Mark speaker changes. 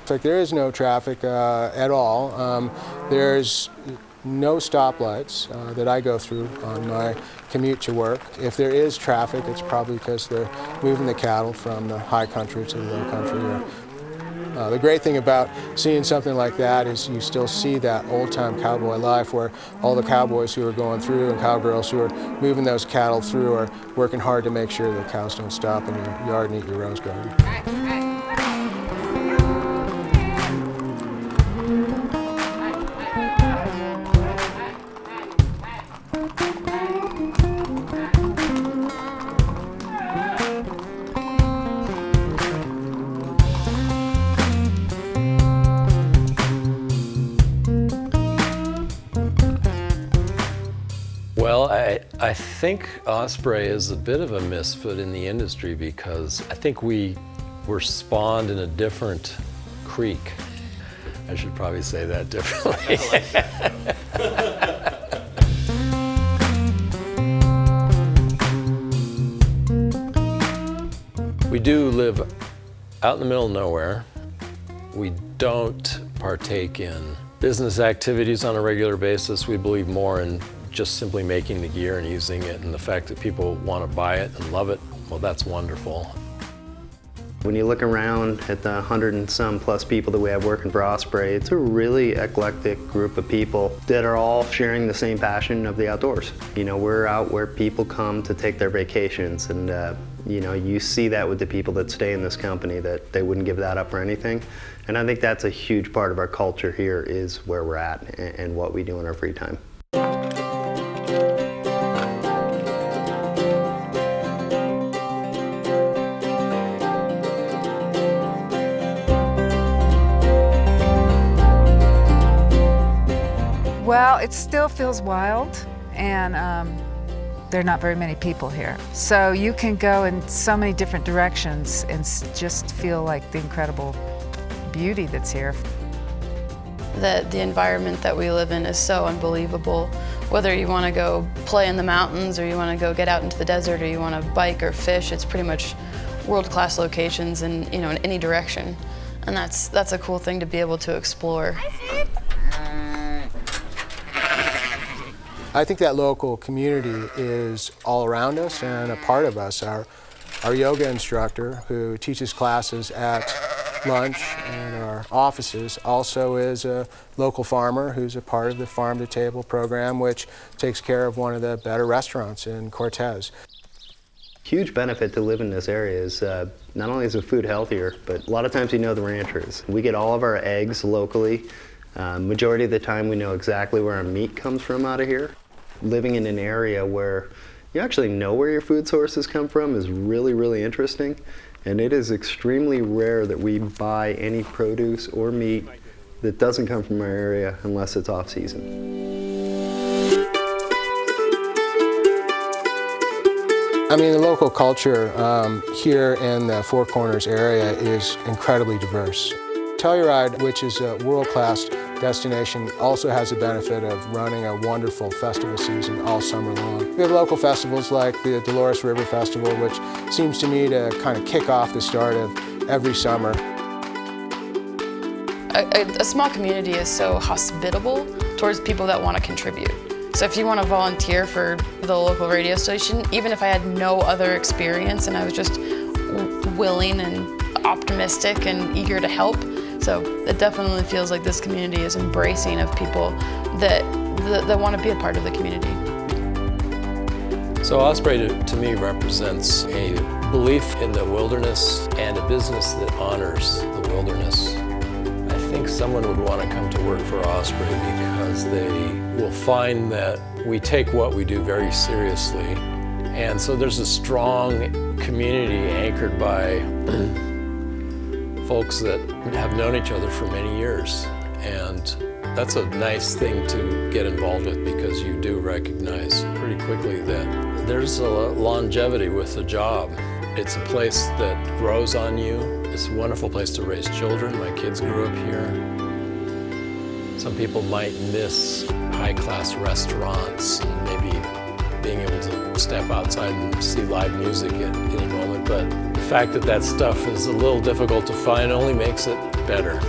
Speaker 1: In fact, there is no traffic at all. There's no stoplights that I go through on my commute to work. If there is traffic, it's probably because they're moving the cattle from the high country to the low country. The great thing about seeing something like that is you still see that old-time cowboy life where all the cowboys who are going through and cowgirls who are moving those cattle through are working hard to make sure the cows don't stop in your yard and eat your rose garden.
Speaker 2: Well, I think Osprey is a bit of a misfit in the industry because I think we were spawned in a different creek. I should probably say that differently. We do live out in the middle of nowhere. We don't partake in business activities on a regular basis. We believe more in just simply making the gear and using it, and the fact that people want to buy it and love it, well, that's wonderful.
Speaker 3: When you look around at the 100 and some plus people that we have working for Osprey, it's a really eclectic group of people that are all sharing the same passion of the outdoors. You know, we're out where people come to take their vacations, and you know, you see that with the people that stay in this company, that they wouldn't give that up for anything. And I think that's a huge part of our culture here, is where we're at and what we do in our free time.
Speaker 4: Well, it still feels wild, and there are not very many people here. So you can go in so many different directions and just feel like the incredible beauty that's here.
Speaker 5: The environment that we live in is so unbelievable. Whether you want to go play in the mountains, or you want to go get out into the desert, or you want to bike or fish, it's pretty much world-class locations in, you know, in any direction. And that's a cool thing to be able to explore.
Speaker 1: I think that local community is all around us and a part of us. Our yoga instructor, who teaches classes at lunch and our offices, also is a local farmer who's a part of the Farm to Table program, which takes care of one of the better restaurants in Cortez.
Speaker 3: Huge benefit to live in this area is not only is the food healthier, but a lot of times you know the ranchers. We get all of our eggs locally. Majority of the time we know exactly where our meat comes from out of here. Living in an area where you actually know where your food sources come from is really, really interesting. And it is extremely rare that we buy any produce or meat that doesn't come from our area unless it's off season.
Speaker 1: I mean, the local culture here in the Four Corners area is incredibly diverse. Telluride, which is a world-class destination, also has the benefit of running a wonderful festival season all summer long. We have local festivals like the Dolores River Festival, which seems to me to kind of kick off the start of every summer.
Speaker 5: A small community is so hospitable towards people that want to contribute. So if you want to volunteer for the local radio station, even if I had no other experience and I was just willing and optimistic and eager to help, so it definitely feels like this community is embracing of people that want to be a part of the community.
Speaker 2: So Osprey to me represents a belief in the wilderness and a business that honors the wilderness. I think someone would want to come to work for Osprey because they will find that we take what we do very seriously. And so there's a strong community anchored by folks that have known each other for many years. And that's a nice thing to get involved with, because you do recognize pretty quickly that there's a longevity with the job. It's a place that grows on you. It's a wonderful place to raise children. My kids grew up here. Some people might miss high-class restaurants and maybe being able to step outside and see live music at any moment, but the fact that that stuff is a little difficult to find only makes it better.